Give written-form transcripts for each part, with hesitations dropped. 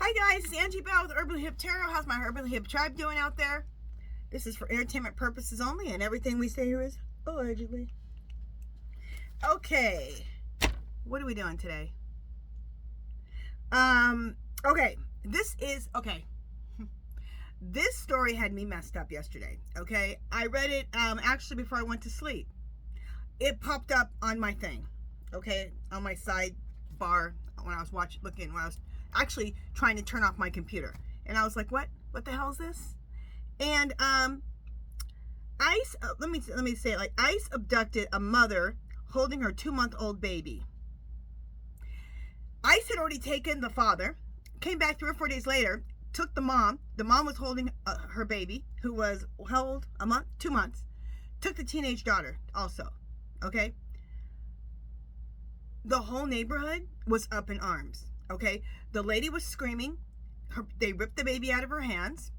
Hi guys, it's Angie Bell with HerballyHipTarot. How's my Herbally Hip tribe doing out there? This is for entertainment purposes only, and everything we say here is allegedly. Okay, what are we doing today? Okay, this story had me messed up yesterday, okay? I read it, actually before I went to sleep. It popped up on my thing, okay? On my sidebar when I was when I was actually trying to turn off my computer. And I was like, what the hell is this? And ICE, let me say it like ICE abducted a mother holding her 2-month-old baby. ICE had already taken the father, came back 3 or 4 days later, took the mom. The mom was holding her baby, who was how old? 2 months. Took the teenage daughter also, okay? The whole neighborhood was up in arms, okay? The lady was screaming. They ripped the baby out of her hands.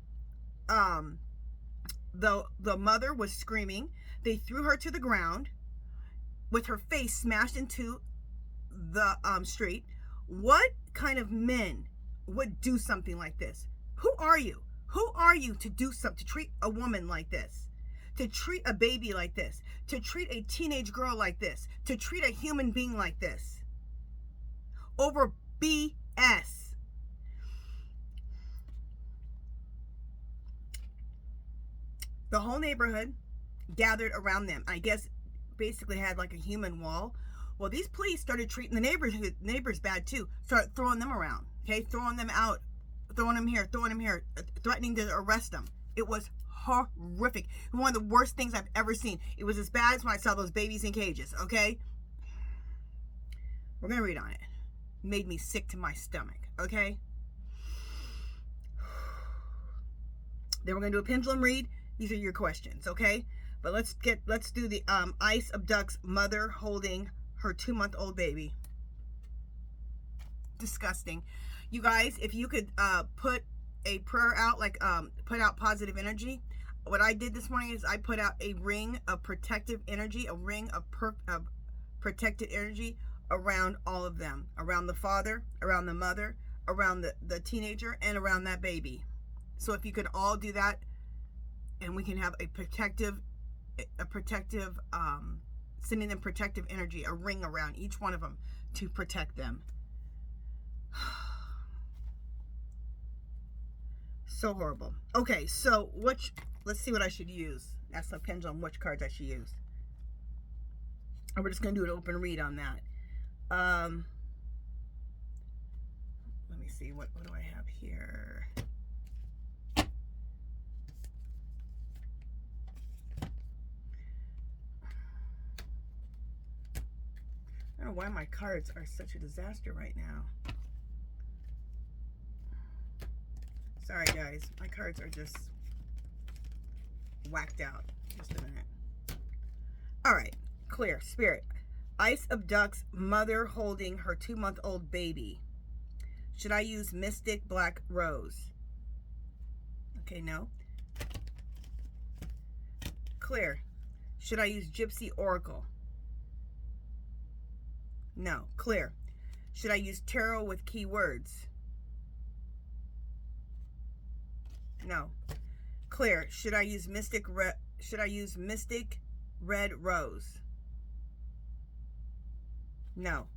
The mother was screaming. They threw her to the ground with her face smashed into the street. What kind of men would do something like this? Who are you? Who are you to do something, to treat a woman like this? To treat a baby like this? To treat a teenage girl like this? To treat a human being like this? Over BS. The whole neighborhood gathered around them. I guess basically had like a human wall. Well, these police started treating the neighbors bad too. Started throwing them around, okay? Throwing them out, throwing them here, threatening to arrest them. It was horrific. One of the worst things I've ever seen. It was as bad as when I saw those babies in cages, okay? We're going to read on it. Made me sick to my stomach, okay? Then we're going to do a pendulum read. These are your questions, okay? But let's do the ICE abducts mother holding her 2-month-old baby. Disgusting. You guys, if you could put a prayer out, like put out positive energy. What I did this morning is I put out a ring of protective energy, a ring of protected energy around all of them, around the father, around the mother, around the teenager, and around that baby. So if you could all do that, and we can have a protective, sending them protective energy, a ring around each one of them to protect them. So horrible. Okay, so let's see what I should use. Ask the pendulum which cards I should use. And we're just going to do an open read on that. Let me see, what do I have here? I don't know why my cards are such a disaster right now. Sorry guys, my cards are just whacked out. Just a minute. Alright, clear. Spirit. ICE abducts mother holding her 2-month-old baby. Should I use Mystic Black Rose? Okay, no. Clear. Should I use Gypsy Oracle? No. Clear. Should I use tarot with keywords? No. Clear. Should I use Mystic Red Rose? No.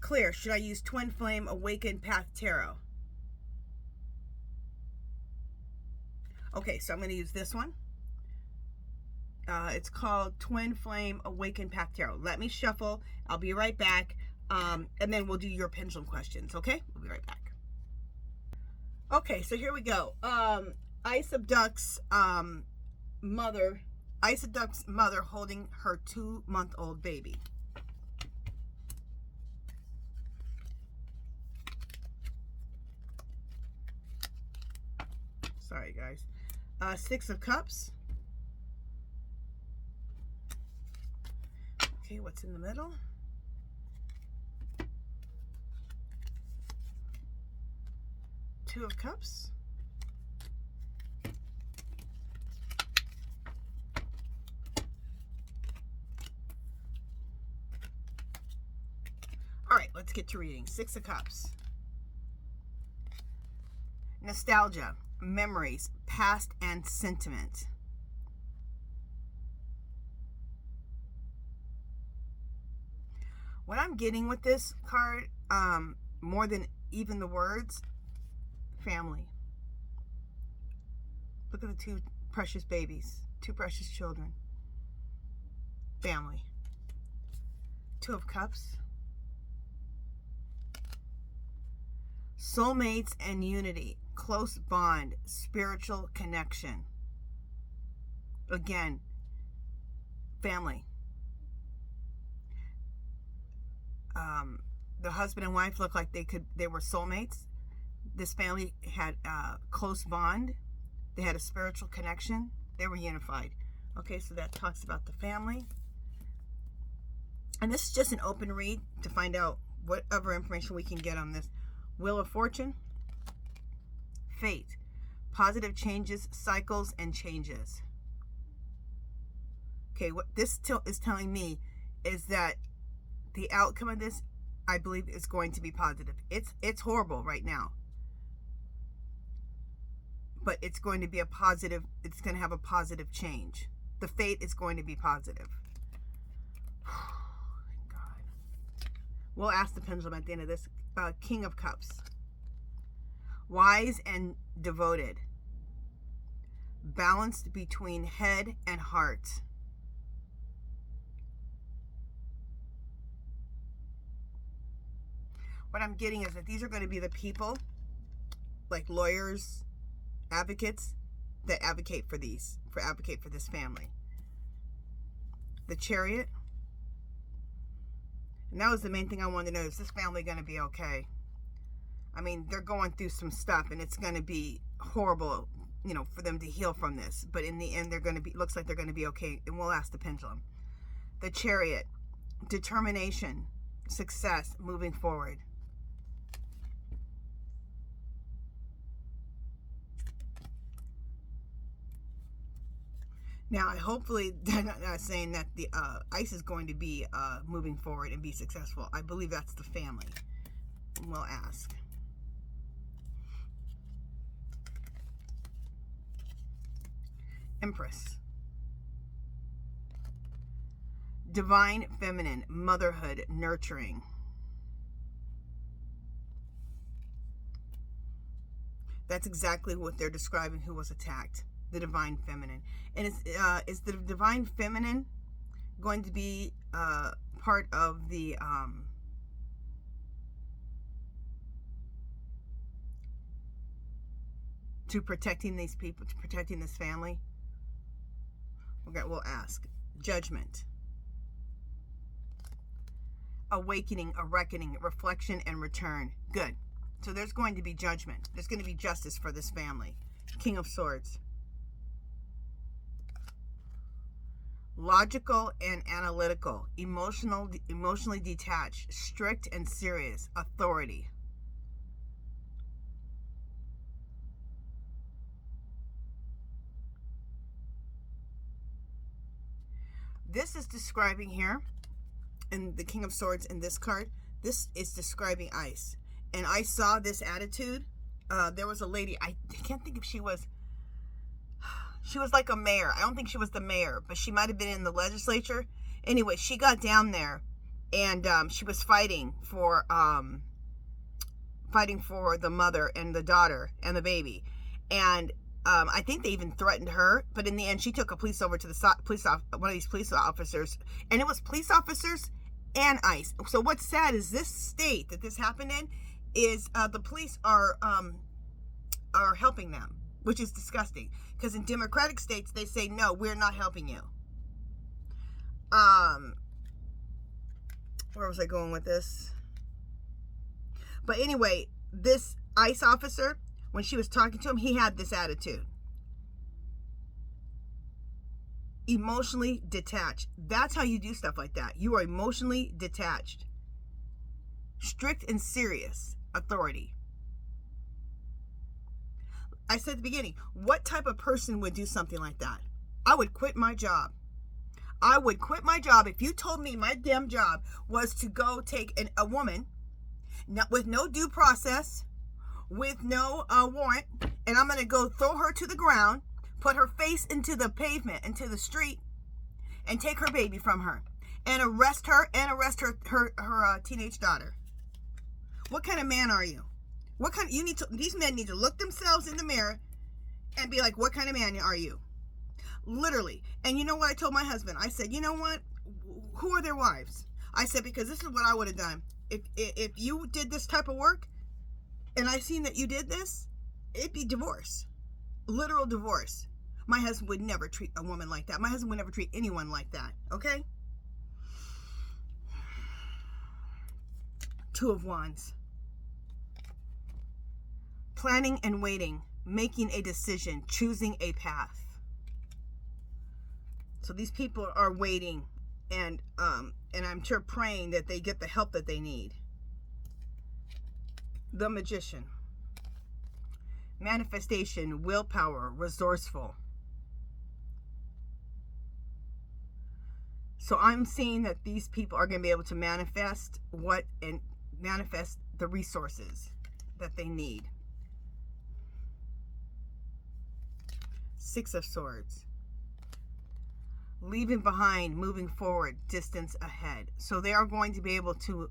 Clear. Should I use Twin Flame Awakened Path Tarot? Okay, so I'm going to use this one. It's called Twin Flame Awakened Path Tarot. Let me shuffle. I'll be right back. And then we'll do your pendulum questions, okay? We'll be right back. Okay, so here we go. ICE abducts mother holding her 2-month-old baby. Sorry, guys. 6 of Cups. Okay, what's in the middle? Two of Cups. All right, let's get to reading. 6 of Cups. Nostalgia, memories, past, and sentiment. What I'm getting with this card, more than even the words, family. Look at the two precious babies, two precious children. Family. Two of Cups. Soulmates and unity, close bond, spiritual connection. Again, family. The husband and wife look like they were soulmates. This family had a close bond. They had a spiritual connection. They were unified. Okay, so that talks about the family. And this is just an open read to find out whatever information we can get on this. Wheel of Fortune, fate, positive changes, cycles, and changes. Okay, what this is telling me is that the outcome of this, I believe, is going to be positive. It's horrible right now, but it's going to be a positive. It's going to have a positive change. The fate is going to be positive. Thank God. We'll ask the pendulum at the end of this. King of Cups. Wise and devoted. Balanced between head and heart. What I'm getting is that these are going to be the people, like lawyers, advocates, that advocate for this family. The Chariot. And that was the main thing I wanted to know. Is this family going to be okay? I mean, they're going through some stuff, and it's going to be horrible, you know, for them to heal from this. But in the end, they're going to be, looks like they're going to be okay. And we'll ask the pendulum. The Chariot. Determination. Success. Moving forward. Now, hopefully, they're not saying that the ice is going to be moving forward and be successful. I believe that's the family. We'll ask. Empress. Divine feminine, motherhood, nurturing. That's exactly what they're describing who was attacked. The divine feminine. And is the divine feminine going to be part of the to protecting these people, to protecting this family? Okay, we'll ask. Judgment. Awakening, a reckoning, reflection, and return. Good. So there's going to be judgment. There's going to be justice for this family. King of Swords. Logical and analytical, emotionally detached, strict and serious, authority. This is describing here, in the King of Swords in this card, this is describing ice. And I saw this attitude. There was a lady, I can't think if she was like a mayor. I don't think she was the mayor, but she might have been in the legislature. Anyway, she got down there, and she was fighting for the mother and the daughter and the baby. And I think they even threatened her, but in the end, she took a police over to one of these police officers, and it was police officers and ICE. So what's sad is this state that this happened in is the police are helping them, which is disgusting. Because in democratic states, they say, no, we're not helping you. Where was I going with this? But anyway, this ICE officer, when she was talking to him, he had this attitude. Emotionally detached. That's how you do stuff like that. You are emotionally detached. Strict and serious. Authority. I said at the beginning, what type of person would do something like that? I would quit my job. I would quit my job if you told me my damn job was to go take a woman with no due process, with no warrant, and I'm going to go throw her to the ground, put her face into the pavement, into the street, and take her baby from her, and arrest her, and arrest her teenage daughter. What kind of man are you? What kind? These men need to look themselves in the mirror and be like, what kind of man are you? Literally. And you know what I told my husband? I said, you know what? Who are their wives? I said, because this is what I would have done. If you did this type of work, and I seen that you did this, it'd be divorce. Literal divorce. My husband would never treat a woman like that. My husband would never treat anyone like that. Okay? Two of Wands. Planning and waiting. Making a decision. Choosing a path. So these people are waiting, and I'm sure praying that they get the help that they need. The Magician. Manifestation, willpower, resourceful. So I'm seeing that these people are going to be able to manifest manifest the resources that they need. Six of Swords. Leaving behind, moving forward, distance ahead. So they are going to be able to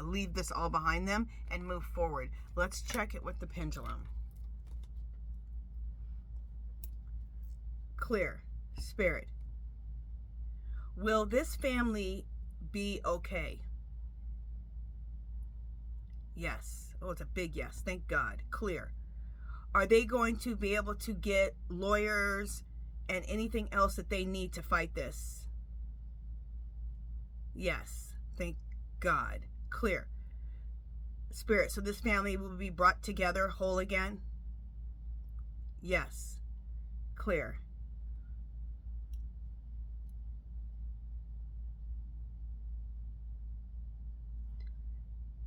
leave this all behind them and move forward. Let's check it with the Pendulum. Clear. Spirit. Will this family be okay? Yes. Oh, it's a big yes. Thank God. Clear. Are they going to be able to get lawyers and anything else that they need to fight this? Yes. Thank God. Clear. Spirit. So this family will be brought together whole again? Yes. Clear.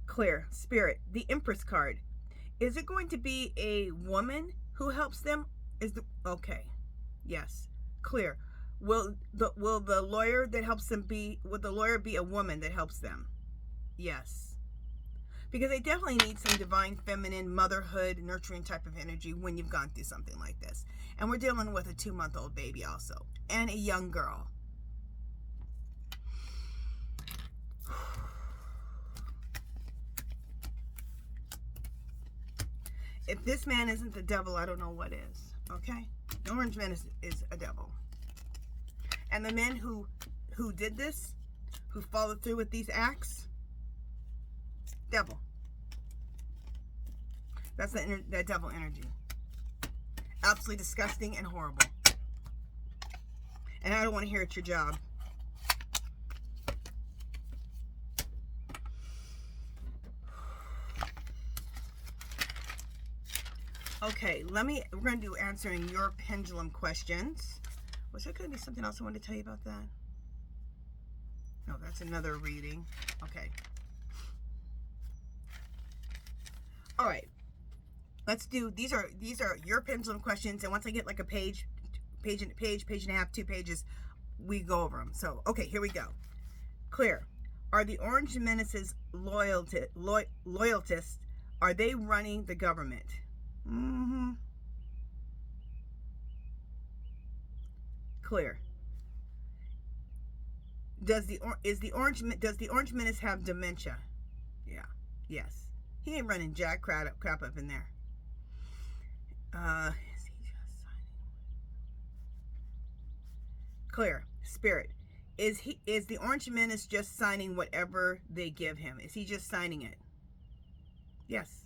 Clear. Spirit. The Empress card. Is it going to be a woman who helps them? Okay. Yes. Clear. Will the lawyer that helps them will the lawyer be a woman that helps them? Yes. Because they definitely need some divine feminine motherhood nurturing type of energy when you've gone through something like this. And we're dealing with a 2-month-old baby also, and a young girl. If this man isn't the devil, I don't know what is. Okay? The orange man is a devil. And the men who did this, who followed through with these acts, devil. That's that devil energy. Absolutely disgusting and horrible. And I don't want to hear it's your job. Okay, we're going to do answering your pendulum questions. Was there going to be something else I wanted to tell you about that? No, that's another reading. Okay. All right. Let's do, these are your pendulum questions, and once I get like a page and a half, 2 pages, we go over them. So, okay, here we go. Clear. Are the Orange Menaces loyalists, are they running the government? Mm-hmm. Clear. Does the Orange Menace have dementia? Yeah. Yes. He ain't running jack crap up in there. Is he just signing? Clear. Spirit. Is the Orange Menace just signing whatever they give him? Is he just signing it? Yes.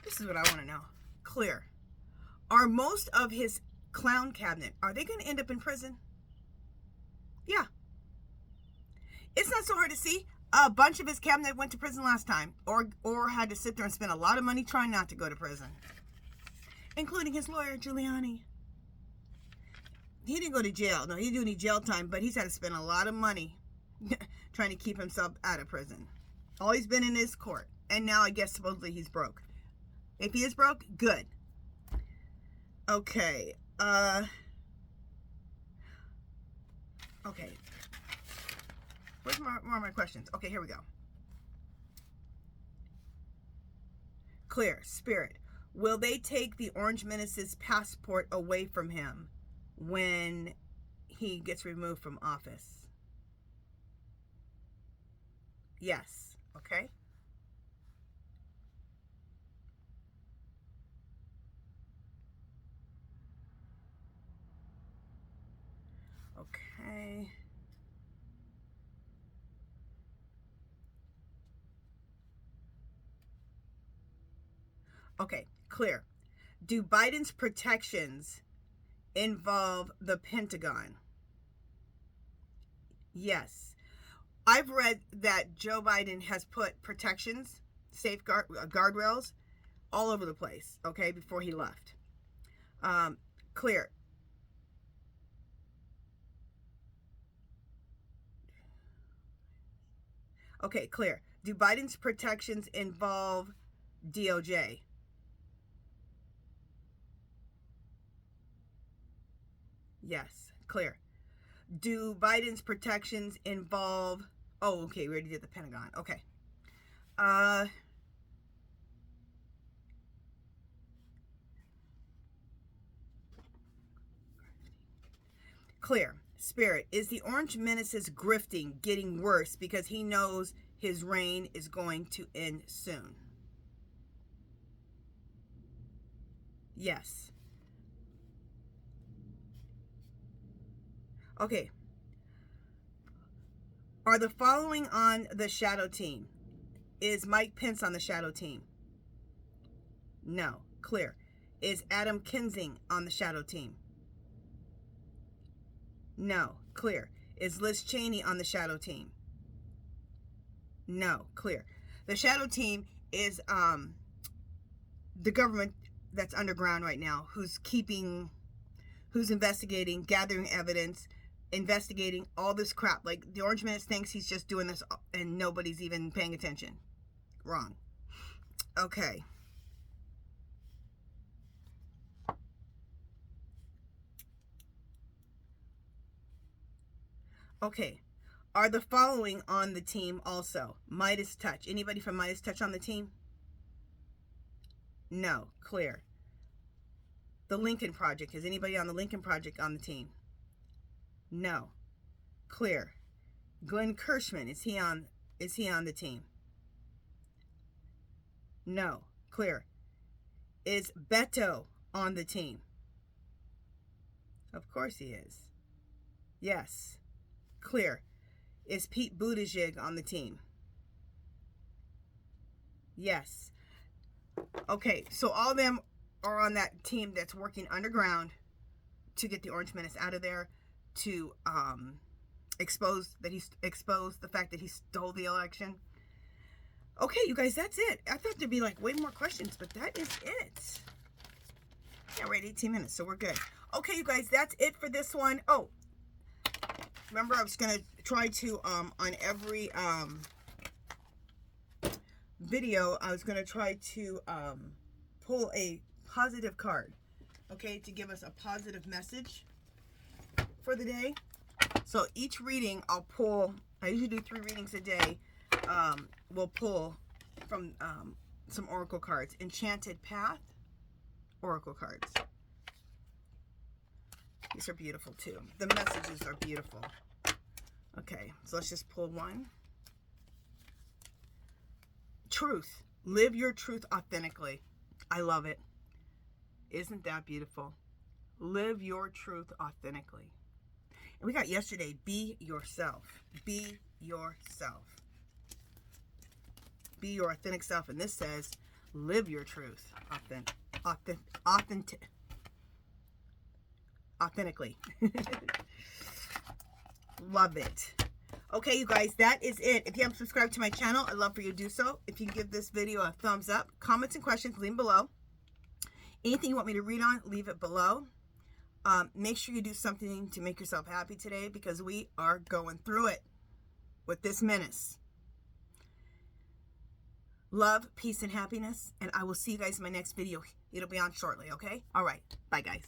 This is what I want to know. Clear. Are most of his clown cabinet, are they going to end up in prison? Yeah. It's not so hard to see. A bunch of his cabinet went to prison last time, or had to sit there and spend a lot of money trying not to go to prison, including his lawyer, Giuliani. He didn't go to jail. No, he didn't do any jail time, but he's had to spend a lot of money trying to keep himself out of prison. All he's been in is court, and now I guess supposedly he's broke. If he is broke, good. Okay. Okay. Where's more of my questions? Okay, here we go. Clear. Spirit. Will they take the Orange Menace's passport away from him when he gets removed from office? Yes. Okay. Okay. Okay, clear. Do Biden's protections involve the Pentagon? Yes. I've read that Joe Biden has put protections, safeguard, guardrails all over the place, okay, before he left. Clear. Okay, clear. Do Biden's protections involve DOJ? Yes, clear. Do Biden's protections involve... Oh, okay, we already did the Pentagon. Okay. Clear. Spirit. Is the Orange Menace's grifting getting worse because he knows his reign is going to end soon? Yes. Okay. Are the following on the shadow team? Is Mike Pence on the shadow team? No. Clear. Is Adam Kinzinger on the shadow team? No. Clear. Is Liz Cheney on the shadow team? No. Clear. The shadow team is the government that's underground right now, who's investigating, gathering evidence, investigating all this crap. Like, the Orange Menace thinks he's just doing this and nobody's even paying attention. Wrong. Okay. Okay. Are the following on the team also? Midas Touch. Anybody from Midas Touch on the team? No. Clear. The Lincoln Project. Is anybody on the Lincoln Project on the team? No. Clear. Glenn Kirschman. Is he on the team? No. Clear. Is Beto on the team? Of course he is. Yes. Clear. Is Pete Buttigieg on the team? Yes. Okay, so all of them are on that team that's working underground to get the Orange Menace out of there, to expose the fact that he stole the election. Okay, you guys, that's it. I thought there'd be like way more questions, but that is it. Yeah, we're at 18 minutes, so we're good. Okay, you guys, that's it for this one. Oh, remember I was going to try to, on every video, I was going to try to pull a positive card, okay, to give us a positive message for the day. So each reading I'll pull, I usually do 3 readings a day. We'll pull from some oracle cards. Enchanted Path oracle cards. These are beautiful too. The messages are beautiful. Okay, so let's just pull one. Truth. Live your truth authentically. I love it. Isn't that beautiful? Live your truth authentically. And we got yesterday, be yourself. Be yourself. Be your authentic self. And this says, live your truth authentically. Love it. Okay, you guys, that is it. If you haven't subscribed to my channel, I'd love for you to do so. If you can give this video a thumbs up, comments and questions, leave them below. Anything you want me to read on, leave it below. Make sure you do something to make yourself happy today, because we are going through it with this menace. Love, peace, and happiness. And I will see you guys in my next video. It'll be on shortly, okay? All right. Bye, guys.